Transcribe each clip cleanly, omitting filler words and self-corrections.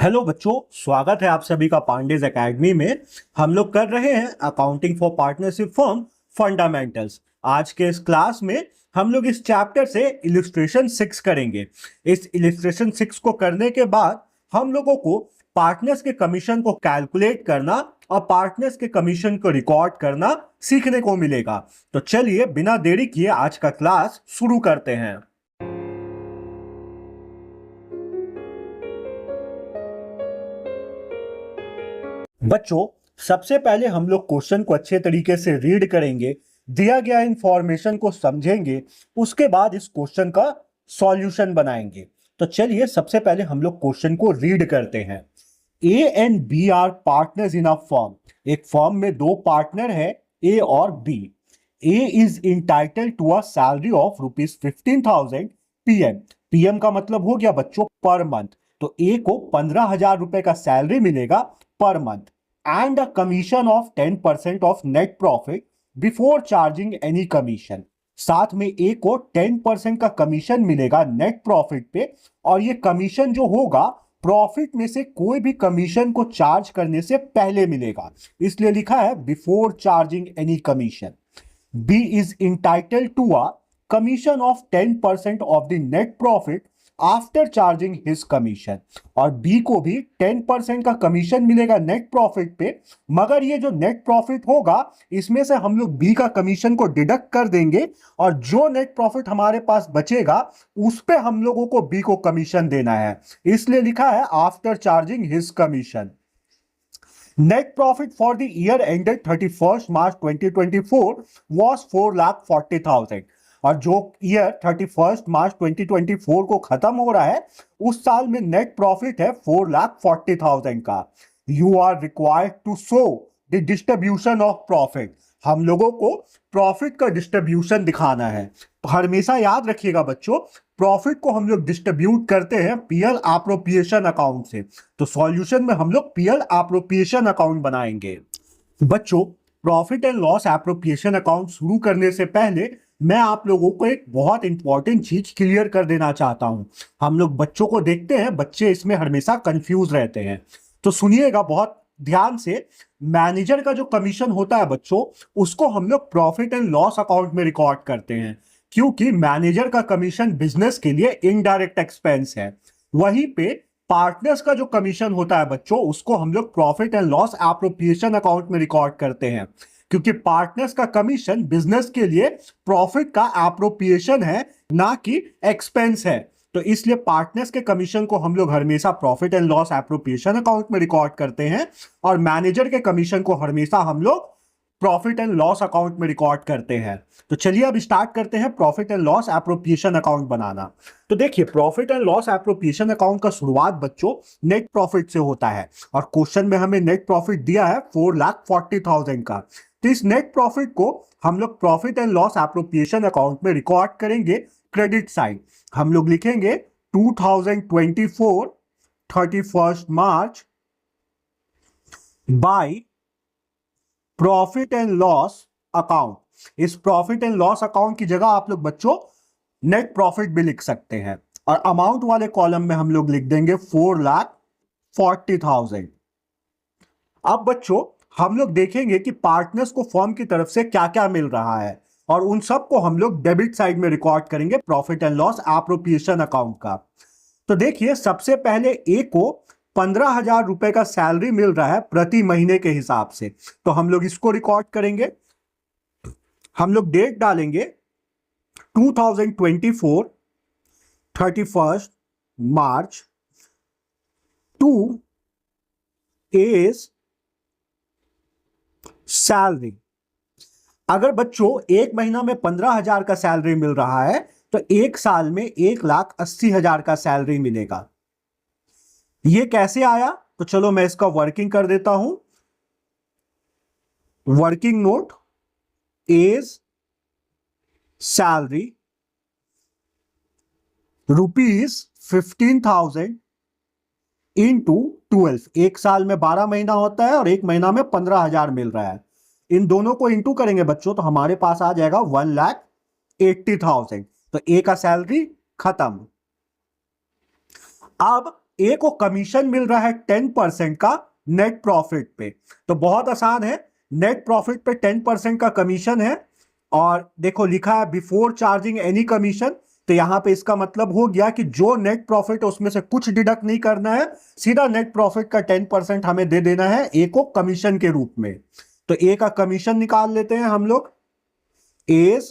Hello बच्चों, स्वागत है आप सभी का पांडेज एकेडमी में। हम लोग कर रहे हैं accounting for partnership firm fundamentals. आज के इस क्लास में हम लोग इस चैप्टर से इलिस्ट्रेशन 6 करेंगे। इस इलिस्ट्रेशन 6 को करने के बाद हम लोगों को पार्टनर्स के कमीशन को कैलकुलेट करना और पार्टनर्स के कमीशन को रिकॉर्ड करना सीखने को मिलेगा। तो चलिए बिना देरी किए आज का क्लास शुरू करते हैं। बच्चों, सबसे पहले हम लोग क्वेश्चन को अच्छे तरीके से रीड करेंगे, दिया गया इंफॉर्मेशन को समझेंगे, उसके बाद इस क्वेश्चन का सॉल्यूशन बनाएंगे। तो चलिए सबसे पहले हम लोग क्वेश्चन को रीड करते हैं। A and B are partners in a firm. एक फर्म में दो पार्टनर है, ए और B. A is entitled to a salary of ₹15,000 PM. PM का मतलब हो गया बच्चों पर मंथ। तो ए को 15,000 रुपए का सैलरी मिलेगा per month and a commission of 10% of net profit before charging any commission। साथ में ए को 10% का कमीशन मिलेगा नेट प्रॉफिट पे, और ये कमीशन जो होगा प्रॉफिट में से कोई भी कमीशन को चार्ज करने से पहले मिलेगा, इसलिए लिखा है before charging any commission. B is entitled to a commission of 10% of the net profit after charging his commission. और बी को भी 10% का कमीशन मिलेगा नेट प्रॉफिट पे, मगर ये जो नेट प्रॉफिट होगा इसमें से हम लोग बी का कमीशन को डिडक्ट कर देंगे, और जो नेट प्रॉफिट हमारे पास बचेगा उस पे हम लोगों को बी को कमीशन देना है, इसलिए लिखा है after charging his commission. Net profit for the year ended 31st March 2024 was 4,40,000। और जो ईयर 31st मार्च 2024 को खत्म हो रहा है उस साल में नेट प्रॉफिट है 4,40,000 का। You are required to show the distribution of profit. हम लोगों को प्रॉफिट का डिस्ट्रीब्यूशन दिखाना है। हमेशा याद रखिएगा बच्चों, प्रॉफिट को हम लोग डिस्ट्रीब्यूट करते हैं पीएल एप्रोप्रिएशन अकाउंट से। तो सॉल्यूशन में हम लोग पीएल एप्रोप्रिएशन अकाउंट बनाएंगे। बच्चों, profit and loss appropriation account शुरू करने से पहले मैं आप लोगों को एक बहुत इंपॉर्टेंट चीज क्लियर कर देना चाहता हूं। हम लोग बच्चों को देखते हैं, बच्चे इसमें हमेशा कंफ्यूज रहते हैं, तो सुनिएगा बहुत ध्यान से। मैनेजर का जो कमीशन होता है बच्चों, उसको हम लोग प्रॉफिट एंड लॉस अकाउंट में रिकॉर्ड करते हैं, क्योंकि मैनेजर का कमीशन बिजनेस के लिए इनडायरेक्ट एक्सपेंस है। वहीं पे पार्टनर्स का जो कमीशन होता है बच्चों, उसको हम लोग profit and loss appropriation account में रिकॉर्ड करते हैं, क्योंकि पार्टनर्स का कमीशन बिजनेस के लिए प्रॉफिट का एप्रोप्रिएशन है, ना कि एक्सपेंस है। तो इसलिए पार्टनर्स के कमीशन को हम लोग हमेशा profit and loss appropriation account में रिकॉर्ड करते हैं, और मैनेजर के कमीशन को हमेशा हम लोग प्रॉफिट एंड लॉस अकाउंट में रिकॉर्ड करते हैं। तो चलिए अब स्टार्ट करते हैं profit and loss appropriation account बनाना। तो देखिए, profit and loss appropriation account का शुरुआत बच्चों नेट प्रॉफिट से होता है, और क्वेश्चन में हमें नेट प्रॉफिट दिया है 4,40,000 का। तो इस नेट प्रॉफिट को हम लोग profit and loss appropriation account में रिकॉर्ड करेंगे क्रेडिट साइड। हम लोग लिखेंगे 2024 31st March by profit and loss account. इस प्रॉफिट एंड लॉस अकाउंट की जगह आप लोग बच्चों नेट प्रॉफिट भी लिख सकते हैं, और अमाउंट वाले कॉलम में हम लोग लिख देंगे 4,40,000। अब बच्चों हम लोग देखेंगे कि पार्टनर्स को फर्म की तरफ से क्या क्या मिल रहा है, और उन सब को हम लोग डेबिट साइड में रिकॉर्ड करेंगे profit and loss appropriation account का। तो देखिए, सबसे पहले ए को 15,000 रुपए का सैलरी मिल रहा है प्रति महीने के हिसाब से, तो हम लोग इसको रिकॉर्ड करेंगे। हम लोग डेट डालेंगे 2024 31st March two as salary. अगर बच्चों एक महीना में 15,000 का सैलरी मिल रहा है तो एक साल में 1,80,000 का सैलरी मिलेगा। ये कैसे आया? तो चलो मैं इसका वर्किंग कर देता हूं। Working note as salary ₹15,000 into 12। एक साल में 12 महीना होता है और एक महीना में 15,000 मिल रहा है। इन दोनों को इंटू करेंगे बच्चों तो हमारे पास आ जाएगा 1,80,000। तो ए का सैलरी खत्म। अब ए को कमीशन मिल रहा है 10% का नेट प्रॉफिट पे। तो बहुत आसान है, नेट प्रॉफिट पे 10% का कमीशन है और देखो लिखा है बिफोर चार्जिंग एनी कमीशन। तो यहां पे इसका मतलब हो गया कि जो नेट प्रॉफिट है उसमें से कुछ डिडक्ट नहीं करना है, सीधा नेट प्रॉफिट का 10% हमें दे देना है ए को कमीशन के रूप में। तो ए का कमीशन निकाल लेते हैं हम लोग। As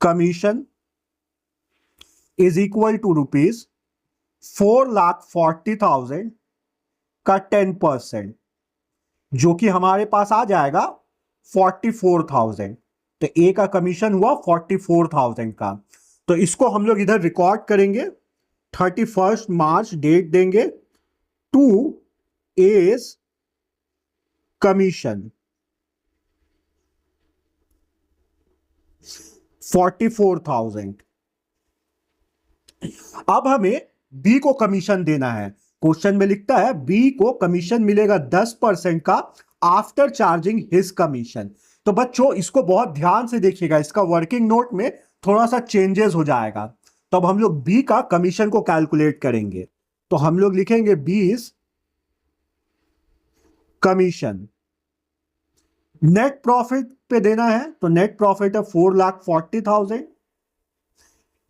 commission is equal to ₹4,40,000 का 10%, जो कि हमारे पास आ जाएगा 44,000। तो ए का कमीशन हुआ 44,000 का। तो इसको हम लोग इधर रिकॉर्ड करेंगे, 31 मार्च डेट देंगे, टू एज कमीशन 44,000। अब हमें बी को कमीशन देना है। क्वेश्चन में लिखता है बी को कमीशन मिलेगा 10% का आफ्टर चार्जिंग हिज कमीशन। तो बच्चों इसको बहुत ध्यान से देखिएगा, इसका वर्किंग नोट में थोड़ा सा चेंजेस हो जाएगा। तो अब हम लोग बी का कमीशन को कैलकुलेट करेंगे। तो हम लोग लिखेंगे 20 कमीशन, नेट प्रॉफिट पे देना है तो नेट प्रॉफिट है 4,40,000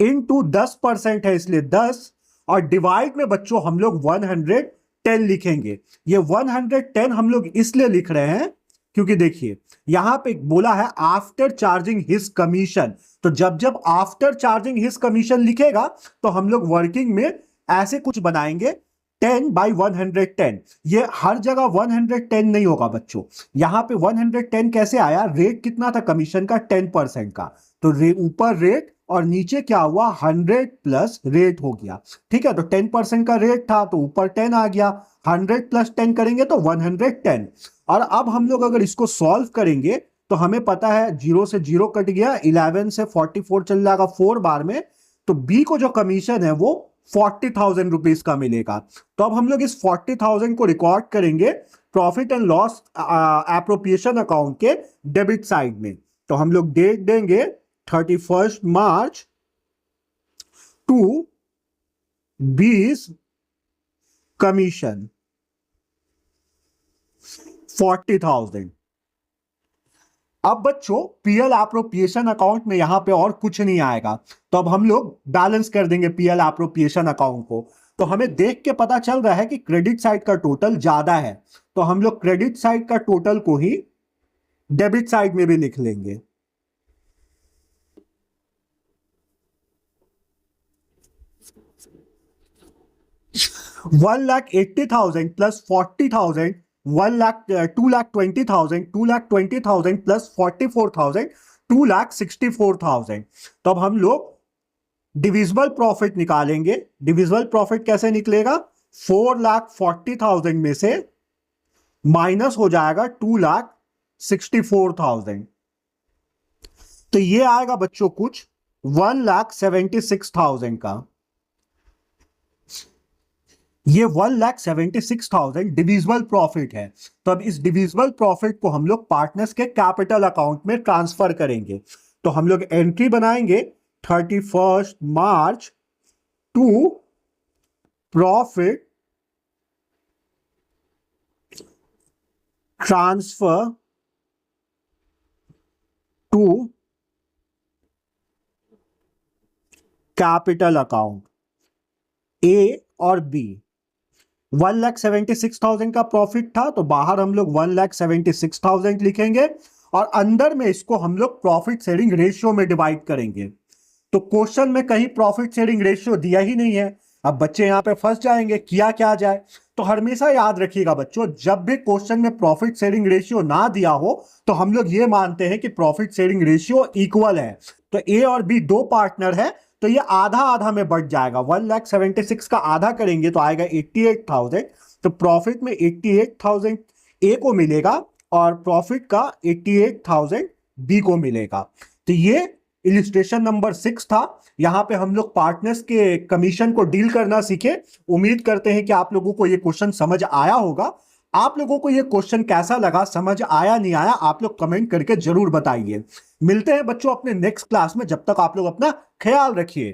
इनटू 10% है इसलिए 10, और डिवाइड में बच्चों हम लोग 110 लिखेंगे। ये 110 हम लोग इसलिए लिख रहे हैं क्योंकि देखिए यहां पे बोला है आफ्टर चार्जिंग हिज कमीशन। तो जब जब आफ्टर चार्जिंग हिज कमीशन लिखेगा तो हम लोग वर्किंग में ऐसे कुछ बनाएंगे 10/110। ये हर जगह 110 नहीं होगा बच्चों, यहां पे 110 कैसे आया, रेट कितना था कमीशन का 10% का, तो ऊपर रेट और नीचे क्या हुआ 100 प्लस रेट हो गया। ठीक है, तो 10% का रेट था तो ऊपर 10 आ गया, 100 प्लस 10 करेंगे तो 110। और अब हम लोग अगर इसको सॉल्व करेंगे तो हमें पता है 0 से 0 कट गया, 11 से 44 चल जाएगा 4 बार में, तो बी को जो कमीशन है वो 40,000 रुपीज का मिलेगा। तो अब हम लोग इस 40,000 को रिकॉर्ड करेंगे profit and loss appropriation account के डेबिट साइड में। तो हम लोग डेट देंगे 31 मार्च टू 20 कमीशन 40,000। अब बच्चों पीएल एप्रोप्रिएशन अकाउंट में यहां पे और कुछ नहीं आएगा, तो अब हम लोग बैलेंस कर देंगे पीएल एप्रोप्रिएशन अकाउंट को। तो हमें देख के पता चल रहा है कि क्रेडिट साइड का टोटल ज्यादा है, तो हम लोग क्रेडिट साइड का टोटल को ही डेबिट साइड में भी लिख लेंगे। $1,80,000 प्लस 40,000, 2,20,000, 2,20,000 प्लस 44,000, 2,64,000। तो अब हम लोग डिविजिबल प्रॉफिट निकालेंगे। डिविजिबल प्रॉफिट कैसे निकलेगा, 4,40,000 में से माइनस हो जाएगा 2,64,000, तो ये आएगा बच्चों कुछ 1,76,000 का। ये 1,76,000 डिविजिबल प्रॉफिट है। तो अब इस डिविजिबल प्रॉफिट को हम लोग पार्टनर्स के कैपिटल अकाउंट में ट्रांसफर करेंगे। तो हम लोग एंट्री बनाएंगे 31 March to profit transfer to capital account A और बी। 1,76,000 का प्रॉफिट था तो बाहर हम लोग 1,76,000 लिखेंगे और अंदर में इसको हम लोग प्रॉफिट शेयरिंग रेशियो में डिवाइड करेंगे। तो क्वेश्चन में कहीं प्रॉफिट शेयरिंग रेशियो दिया ही नहीं है। अब बच्चे यहां पे फंस जाएंगे, किया क्या जाए। तो हमेशा याद रखिएगा बच्चों, जब भी क्वेश्चन में प्रॉफिट शेयरिंग रेशियो ना दिया हो तो हम लोग ये मानते हैं कि प्रॉफिट शेयरिंग रेशियो इक्वल है। तो ए और बी दो पार्टनर है तो ये आधा आधा में बढ़ जाएगा। 1,76,000 का आधा करेंगे तो आएगा 88,000। तो प्रॉफिट में 88,000 ए को मिलेगा और प्रॉफिट का 88,000 बी को मिलेगा। तो ये इलिस्ट्रेशन नंबर 6 था। यहां पे हम लोग पार्टनर्स के कमीशन को डील करना सीखे। उम्मीद करते हैं कि आप लोगों को ये क्वेश्चन समझ आया होगा। आप लोगों को ये क्वेश्चन कैसा लगा, समझ आया नहीं आया, आप लोग कमेंट करके जरूर बताइए। मिलते हैं बच्चों अपने नेक्स्ट क्लास में, जब तक आप लोग अपना ख्याल रखिए।